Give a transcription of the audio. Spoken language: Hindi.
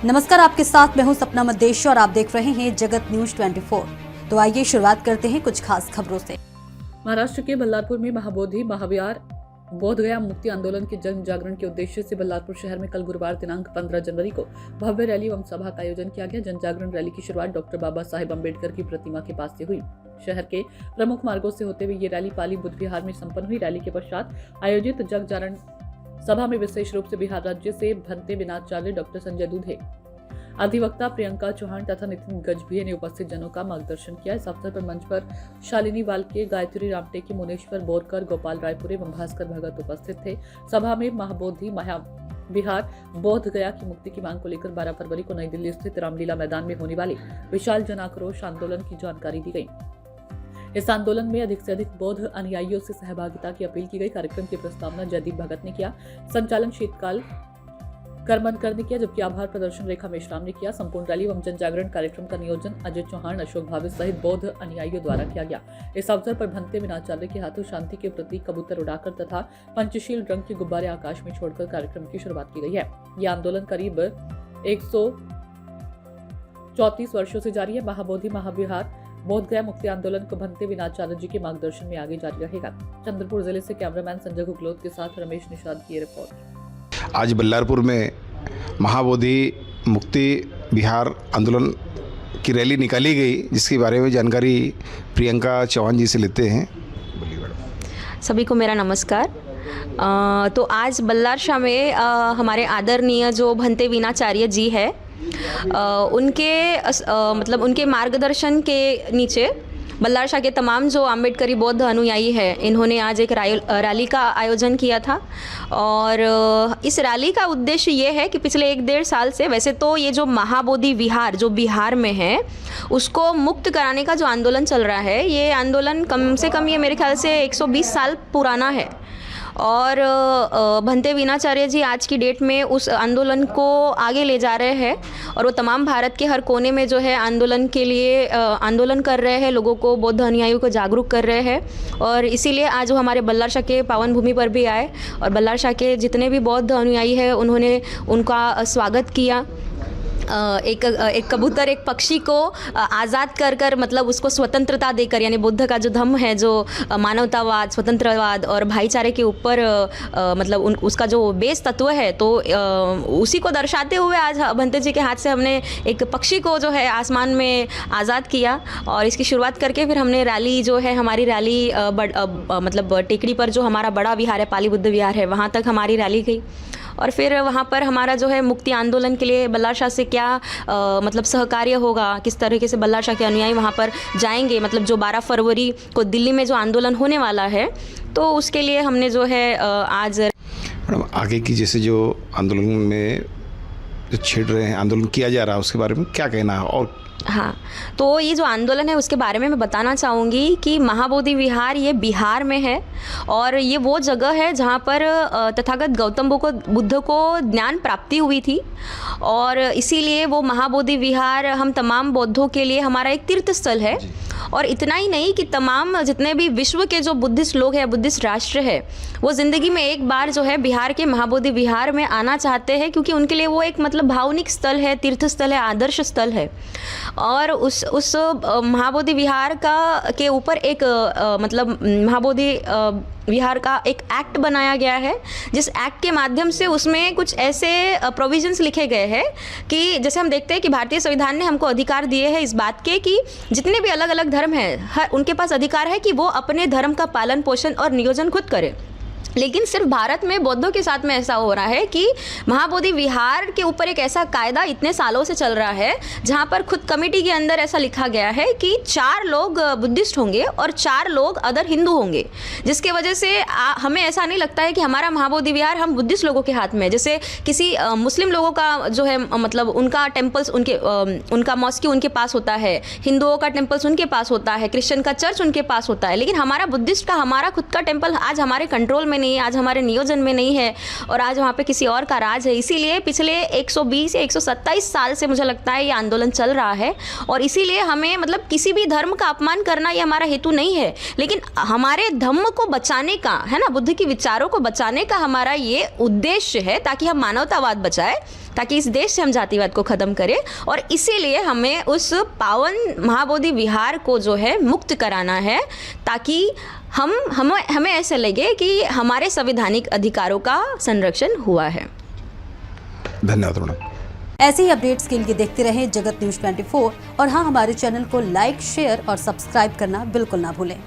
नमस्कार, आपके साथ मैं हूं सपना मदेशी और आप देख रहे हैं जगत न्यूज 24। तो आइए शुरुआत करते हैं कुछ खास खबरों से। महाराष्ट्र के बल्लारपुर में महाबोधि महाविहार बोधगया मुक्ति आंदोलन के जन जागरण के उद्देश्य से बल्लारपुर शहर में कल गुरुवार दिनांक 15 जनवरी को भव्य रैली एवं सभा का आयोजन किया गया। जन जागरण रैली की शुरुआत डॉक्टर बाबा साहेब अम्बेडकर की प्रतिमा के पास से हुई। शहर के प्रमुख मार्गों से होते हुए ये रैली पाली बुद्ध विहार में संपन्न हुई। रैली के पश्चात आयोजित जन जागरण सभा में विशेष रूप से बिहार राज्य से भंते विनाचार्य डॉक्टर संजय दूधे, अधिवक्ता प्रियंका चौहान तथा नितिन गजभिये ने उपस्थित जनों का मार्गदर्शन किया। इस अवसर पर मंच पर शालिनी वाल्के, गायत्री रामटेकी, मुनेश्वर बोरकर, गोपाल रायपुरे एवं भास्कर भगत उपस्थित थे। सभा में महाबोधि महाविहार बोध गया की मुक्ति की मांग को लेकर 12 फरवरी को नई दिल्ली स्थित रामलीला मैदान में होने वाले विशाल जन आक्रोश आंदोलन की जानकारी दी गई। इस आंदोलन में अधिक से अधिक बौद्ध अनुयायियों से सहभागिता की अपील की गई। कार्यक्रम की प्रस्तावना जयदीप भगत ने किया, संचालन शीतकाल करमनकर ने किया, जबकि आभार प्रदर्शन रेखा मेश्राम ने किया। संपूर्ण रैली एवं जन जागरण कार्यक्रम का नियोजन अजय चौहान, अशोक भावे सहित बौद्ध अनुयायियों द्वारा किया गया। इस अवसर पर भंते विनाचार्य के हाथों शांति के प्रतीक कबूतर उड़ाकर तथा पंचशील रंग के गुब्बारे आकाश में छोड़कर कार्यक्रम की शुरुआत की गई है। यह आंदोलन करीब 134 वर्षों से जारी है। महाबोधि महाविहार बोध गया मुक्ति आंदोलन को भंते विनाचार्य जी के मार्गदर्शन में आगे जारी रहेगा। चंद्रपुर जिले से कैमरामैन संजय गुगलोत के साथ रमेश निषाद की रिपोर्ट। आज बल्लारपुर में महाबोधि मुक्ति विहार आंदोलन की रैली निकाली गई, जिसके बारे में जानकारी प्रियंका चौहान जी से लेते हैं। सभी को मेरा नमस्कार। तो आज बल्लारशाह में हमारे आदरणीय जो भंते विनाचार्य जी है, उनके मार्गदर्शन के नीचे बल्लारशाह के तमाम जो अम्बेडकरी बौद्ध अनुयायी है, इन्होंने आज एक रैली का आयोजन किया था। और इस रैली का उद्देश्य ये है कि पिछले 1-1.5 साल से, वैसे तो ये जो महाबोधि विहार जो बिहार में है उसको मुक्त कराने का जो आंदोलन चल रहा है, ये आंदोलन कम से कम ये मेरे ख्याल से 120 साल पुराना है। और भंते विनाचार्य जी आज की डेट में उस आंदोलन को आगे ले जा रहे हैं और वो तमाम भारत के हर कोने में जो है आंदोलन के लिए आंदोलन कर रहे हैं, लोगों को, बौद्ध अनुयायियों को जागरूक कर रहे हैं। और इसीलिए आज वो हमारे बल्लारशाह के पावन भूमि पर भी आए और बल्लारशाह के जितने भी बौद्ध अनुयायी हैं उन्होंने उनका स्वागत किया। एक कबूतर, एक पक्षी को आज़ाद कर मतलब उसको स्वतंत्रता देकर, यानी बुद्ध का जो धम्म है, जो मानवतावाद, स्वतंत्रवाद और भाईचारे के ऊपर मतलब उसका जो बेस तत्व है, तो उसी को दर्शाते हुए आज भंते जी के हाथ से हमने एक पक्षी को जो है आसमान में आज़ाद किया। और इसकी शुरुआत करके फिर हमने रैली जो है, हमारी रैली मतलब टेकड़ी पर जो हमारा बड़ा विहार है, पाली बुद्ध विहार है, वहाँ तक हमारी रैली गई। और फिर वहाँ पर हमारा जो है मुक्ति आंदोलन के लिए बल्लारशाह से क्या मतलब सहकार्य होगा, किस तरीके से बल्लारशाह के अनुयायी वहाँ पर जाएंगे, मतलब जो 12 फरवरी को दिल्ली में जो आंदोलन होने वाला है, तो उसके लिए हमने जो है आज मैडम आगे की जैसे जो आंदोलन में जो छिड़ रहे हैं, आंदोलन किया जा रहा है, उसके बारे में क्या कहना है? और हाँ, तो ये जो आंदोलन है उसके बारे में मैं बताना चाहूँगी कि महाबोधि विहार ये बिहार में है और ये वो जगह है जहाँ पर तथागत गौतम बुद्ध को ज्ञान प्राप्ति हुई थी। और इसीलिए वो महाबोधि विहार हम तमाम बौद्धों के लिए हमारा एक तीर्थ स्थल है। और इतना ही नहीं कि तमाम जितने भी विश्व के जो बुद्धिस्ट लोग हैं, बुद्धिस्ट राष्ट्र है, वो ज़िंदगी में एक बार जो है बिहार के महाबोधि विहार में आना चाहते हैं, क्योंकि उनके लिए वो एक मतलब भावनिक स्थल है, तीर्थ स्थल है, आदर्श स्थल है। और उस महाबोधि विहार के ऊपर एक मतलब महाबोधि विहार का एक एक्ट बनाया गया है, जिस एक्ट के माध्यम से उसमें कुछ ऐसे प्रोविजंस लिखे गए हैं कि जैसे हम देखते हैं कि भारतीय संविधान ने हमको अधिकार दिए हैं इस बात के कि जितने भी अलग अलग धर्म हैं, हर उनके पास अधिकार है कि वो अपने धर्म का पालन पोषण और नियोजन खुद करें। लेकिन सिर्फ भारत में बौद्धों के साथ में ऐसा हो रहा है कि महाबोधि विहार के ऊपर एक ऐसा कायदा इतने सालों से चल रहा है, जहाँ पर खुद कमेटी के अंदर ऐसा लिखा गया है कि 4 लोग बुद्धिस्ट होंगे और 4 लोग अदर हिंदू होंगे, जिसके वजह से हमें ऐसा नहीं लगता है कि हमारा महाबोधि विहार हम बुद्धिस्ट लोगों के हाथ में है। जैसे किसी मुस्लिम लोगों का जो है मतलब उनका टेम्पल्स उनका मॉस्की उनके पास होता है, हिंदुओं का टेम्पल्स उनके पास होता है, क्रिश्चियन का चर्च उनके पास होता है, लेकिन हमारा बुद्धिस्ट का, हमारा खुद का टेम्पल आज हमारे कंट्रोल में नहीं है, आज हमारे नियोजन में नहीं है और आज वहाँ पे किसी और का राज है। इसीलिए पिछले 120 या 127 साल से मुझे लगता है ये आंदोलन चल रहा है और इसीलिए हमें मतलब किसी भी धर्म का अपमान करना ये हमारा हेतु नहीं है, लेकिन हमारे धम्म को बचाने का है ना, बुद्ध के विचारों को बचाने का हमारा ये उद्देश्य है, ताकि हम मानवतावाद बचाए, ताकि इस देश से हम जातिवाद को ख़त्म करें। और इसीलिए हमें उस पावन महाबोधि विहार को जो है मुक्त कराना है, ताकि हमें ऐसा लगे कि हमारे संवैधानिक अधिकारों का संरक्षण हुआ है। धन्यवाद मैडम। ऐसे ही अपडेट्स के लिए देखते रहें जगत न्यूज 24 और हाँ, हमारे चैनल को लाइक, शेयर और सब्सक्राइब करना बिल्कुल ना भूलें।